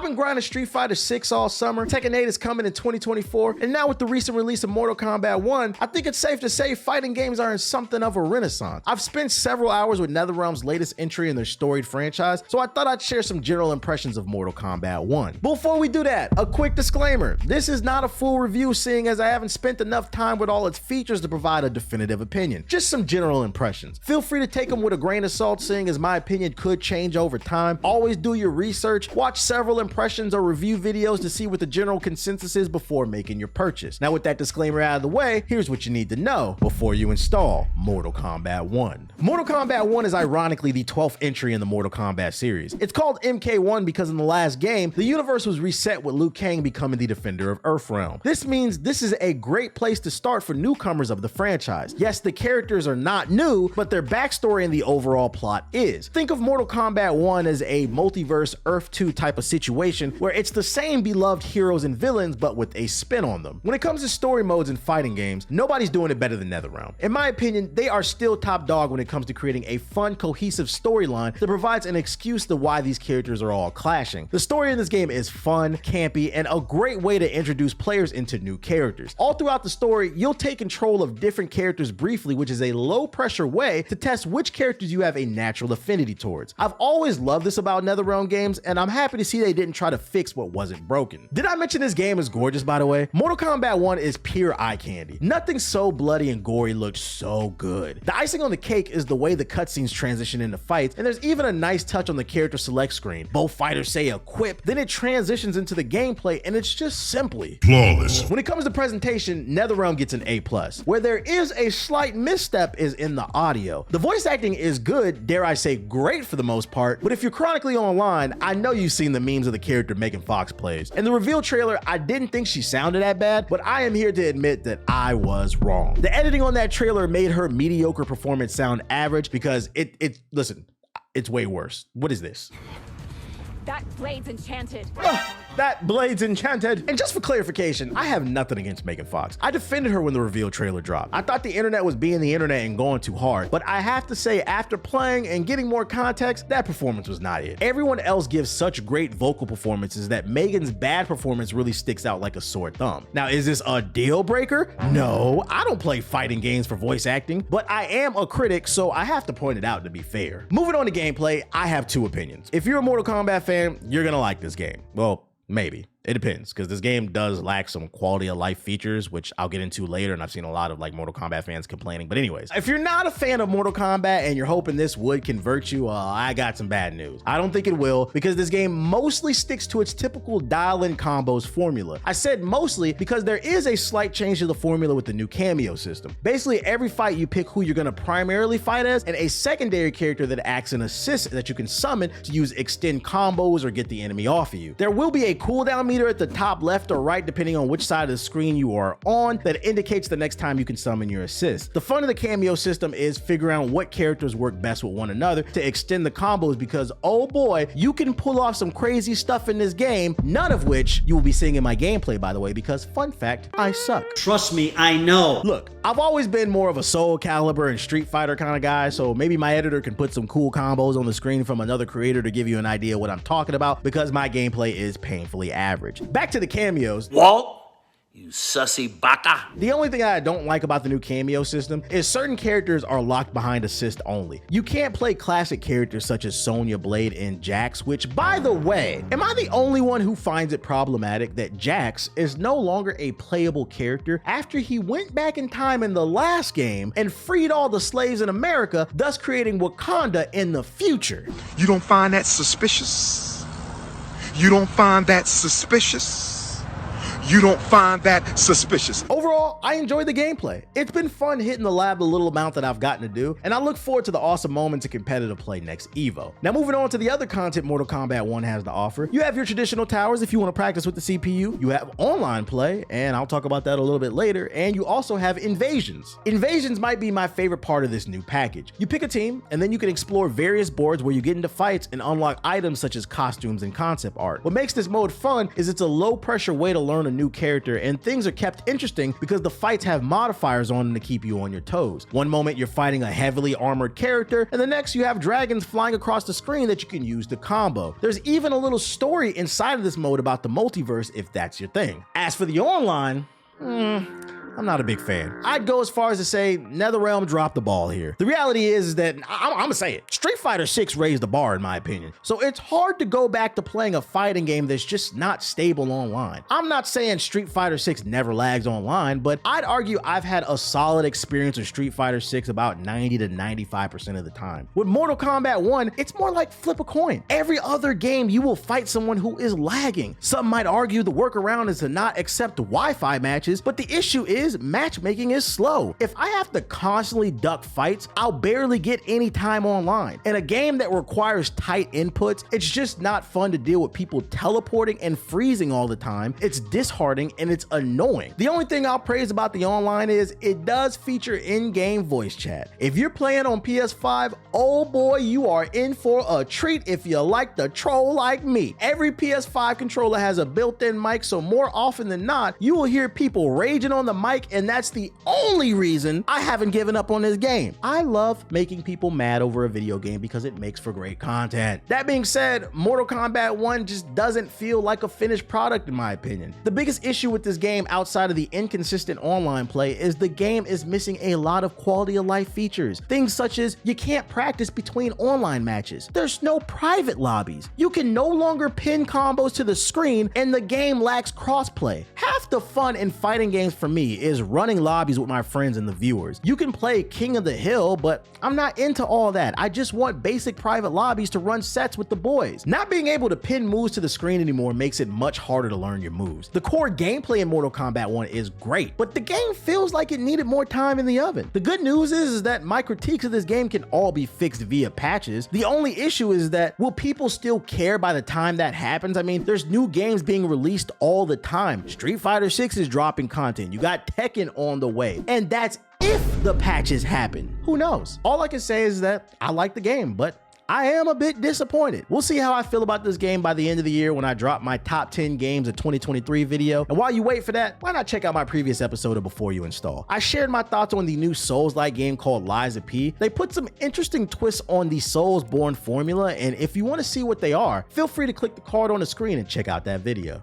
I've been grinding Street Fighter 6 all summer, Tekken 8 is coming in 2024, and now with the recent release of Mortal Kombat 1, I think it's safe to say fighting games are in something of a renaissance. I've spent several hours with NetherRealm's latest entry in their storied franchise, so I thought I'd share some general impressions of Mortal Kombat 1. Before we do that, a quick disclaimer. This is not a full review, seeing as I haven't spent enough time with all its features to provide a definitive opinion. Just some general impressions. Feel free to take them with a grain of salt, seeing as my opinion could change over time. Always do your research, watch several impressions or review videos to see what the general consensus is before making your purchase. Now with that disclaimer out of the way, here's what you need to know before you install Mortal Kombat 1. Mortal Kombat 1 is ironically the 12th entry in the Mortal Kombat series. It's called MK1 because in the last game, the universe was reset with Liu Kang becoming the defender of Earthrealm. This means this is a great place to start for newcomers of the franchise. Yes, the characters are not new, but their backstory and the overall plot is. Think of Mortal Kombat 1 as a multiverse Earth 2 type of situation where it's the same beloved heroes and villains but with a spin on them. When it comes to story modes and fighting games, nobody's doing it better than NetherRealm. In my opinion, they are still top dog when it comes to creating a fun, cohesive storyline that provides an excuse to why these characters are all clashing. The story in this game is fun, campy, and a great way to introduce players into new characters. All throughout the story, you'll take control of different characters briefly, which is a low pressure way to test which characters you have a natural affinity towards. I've always loved this about NetherRealm games, and I'm happy to see they didn't try to fix what wasn't broken. Did I mention this game is gorgeous, by the way? Mortal Kombat 1 is pure eye candy. Nothing so bloody and gory looks so good. The icing on the cake is the way the cutscenes transition into fights, and there's even a nice touch on the character select screen. Both fighters say equip, then it transitions into the gameplay, and it's just simply flawless. When it comes to presentation, NetherRealm gets an A+. Where there is a slight misstep is in the audio. The voice acting is good, dare I say great for the most part, but if you're chronically online, I know you've seen the memes of the character Megan Fox plays. In the reveal trailer, I didn't think she sounded that bad, but I am here to admit that I was wrong. The editing on that trailer made her mediocre performance sound average because listen, it's way worse. What is this? That blade's enchanted. That blade's enchanted. And just for clarification, I have nothing against Megan Fox. I defended her when the reveal trailer dropped. I thought the internet was being the internet and going too hard, but I have to say, after playing and getting more context, that performance was not it. Everyone else gives such great vocal performances that Megan's bad performance really sticks out like a sore thumb. Now, is this a deal breaker? No, I don't play fighting games for voice acting, but I am a critic, so I have to point it out to be fair. Moving on to gameplay, I have two opinions. If you're a Mortal Kombat fan, you're gonna like this game. Well, maybe. It depends, because this game does lack some quality of life features, which I'll get into later, and I've seen a lot of like Mortal Kombat fans complaining. But anyways, if you're not a fan of Mortal Kombat and you're hoping this would convert you, I got some bad news. I don't think it will, because this game mostly sticks to its typical dial-in combos formula. I said mostly because there is a slight change to the formula with the new cameo system. Basically, every fight you pick who you're gonna primarily fight as, and a secondary character that acts an assist that you can summon to use extend combos or get the enemy off of you. There will be a cooldown meter at the top left or right, depending on which side of the screen you are on, that indicates the next time you can summon your assist. The fun of the cameo system is figuring out what characters work best with one another to extend the combos, because oh boy, you can pull off some crazy stuff in this game, none of which you will be seeing in my gameplay, by the way, because fun fact, I suck. Trust me, I know. Look, I've always been more of a Soul Calibur and Street Fighter kind of guy, so maybe my editor can put some cool combos on the screen from another creator to give you an idea what I'm talking about, because my gameplay is painfully average. Back to the cameos. Walt, you sussy baka. The only thing I don't like about the new cameo system is certain characters are locked behind assist only. You can't play classic characters such as Sonya Blade and Jax, which, by the way, am I the only one who finds it problematic that Jax is no longer a playable character after he went back in time in the last game and freed all the slaves in America, thus creating Wakanda in the future? You don't find that suspicious? You don't find that suspicious? You don't find that suspicious? Overall, I enjoyed the gameplay. It's been fun hitting the lab the little amount that I've gotten to do, and I look forward to the awesome moments of competitive play next EVO. Now moving on to the other content Mortal Kombat 1 has to offer. You have your traditional towers if you want to practice with the CPU. You have online play, and I'll talk about that a little bit later, and you also have invasions. Invasions might be my favorite part of this new package. You pick a team, and then you can explore various boards where you get into fights and unlock items such as costumes and concept art. What makes this mode fun is it's a low pressure way to learn a new character, and things are kept interesting because because the fights have modifiers on them to keep you on your toes. One moment you're fighting a heavily armored character, and the next you have dragons flying across the screen that you can use to combo. There's even a little story inside of this mode about the multiverse if that's your thing. As for the online, I'm not a big fan. I'd go as far as to say NetherRealm dropped the ball here. The reality is that, I'm gonna say it, Street Fighter 6 raised the bar in my opinion. So it's hard to go back to playing a fighting game that's just not stable online. I'm not saying Street Fighter 6 never lags online, but I'd argue I've had a solid experience with Street Fighter 6 about 90 to 95% of the time. With Mortal Kombat 1, it's more like flip a coin. Every other game you will fight someone who is lagging. Some might argue the workaround is to not accept Wi-Fi matches, but the issue is matchmaking is slow. If I have to constantly duck fights, I'll barely get any time online. In a game that requires tight inputs, it's just not fun to deal with people teleporting and freezing all the time. It's disheartening and it's annoying. The only thing I'll praise about the online is it does feature in-game voice chat. If you're playing on PS5, oh boy, you are in for a treat if you like to troll like me. Every PS5 controller has a built-in mic, so more often than not, you will hear people raging on the mic, and that's the only reason I haven't given up on this game. I love making people mad over a video game because it makes for great content. That being said, Mortal Kombat 1 just doesn't feel like a finished product in my opinion. The biggest issue with this game outside of the inconsistent online play is the game is missing a lot of quality of life features. Things such as you can't practice between online matches. There's no private lobbies. You can no longer pin combos to the screen, and the game lacks crossplay. Half the fun in fighting games for me is running lobbies with my friends and the viewers. You can play King of the Hill, but I'm not into all that. I just want basic private lobbies to run sets with the boys. Not being able to pin moves to the screen anymore makes it much harder to learn your moves. The core gameplay in Mortal Kombat 1 is great, but the game feels like it needed more time in the oven. The good news is that my critiques of this game can all be fixed via patches. The only issue is that will people still care by the time that happens? I mean, there's new games being released all the time. Street Fighter 6 is dropping content. You got Tekken on the way, and that's if the patches happen. Who knows? All I can say is that I like the game, but I am a bit disappointed. We'll see how I feel about this game by the end of the year when I drop my top 10 games of 2023 video. And while you wait for that, why not check out my previous episode of Before You Install? I shared my thoughts on the new Souls-like game called Lies of P. They put some interesting twists on the Soulsborne formula, and if you want to see what they are, feel free to click the card on the screen and check out that video.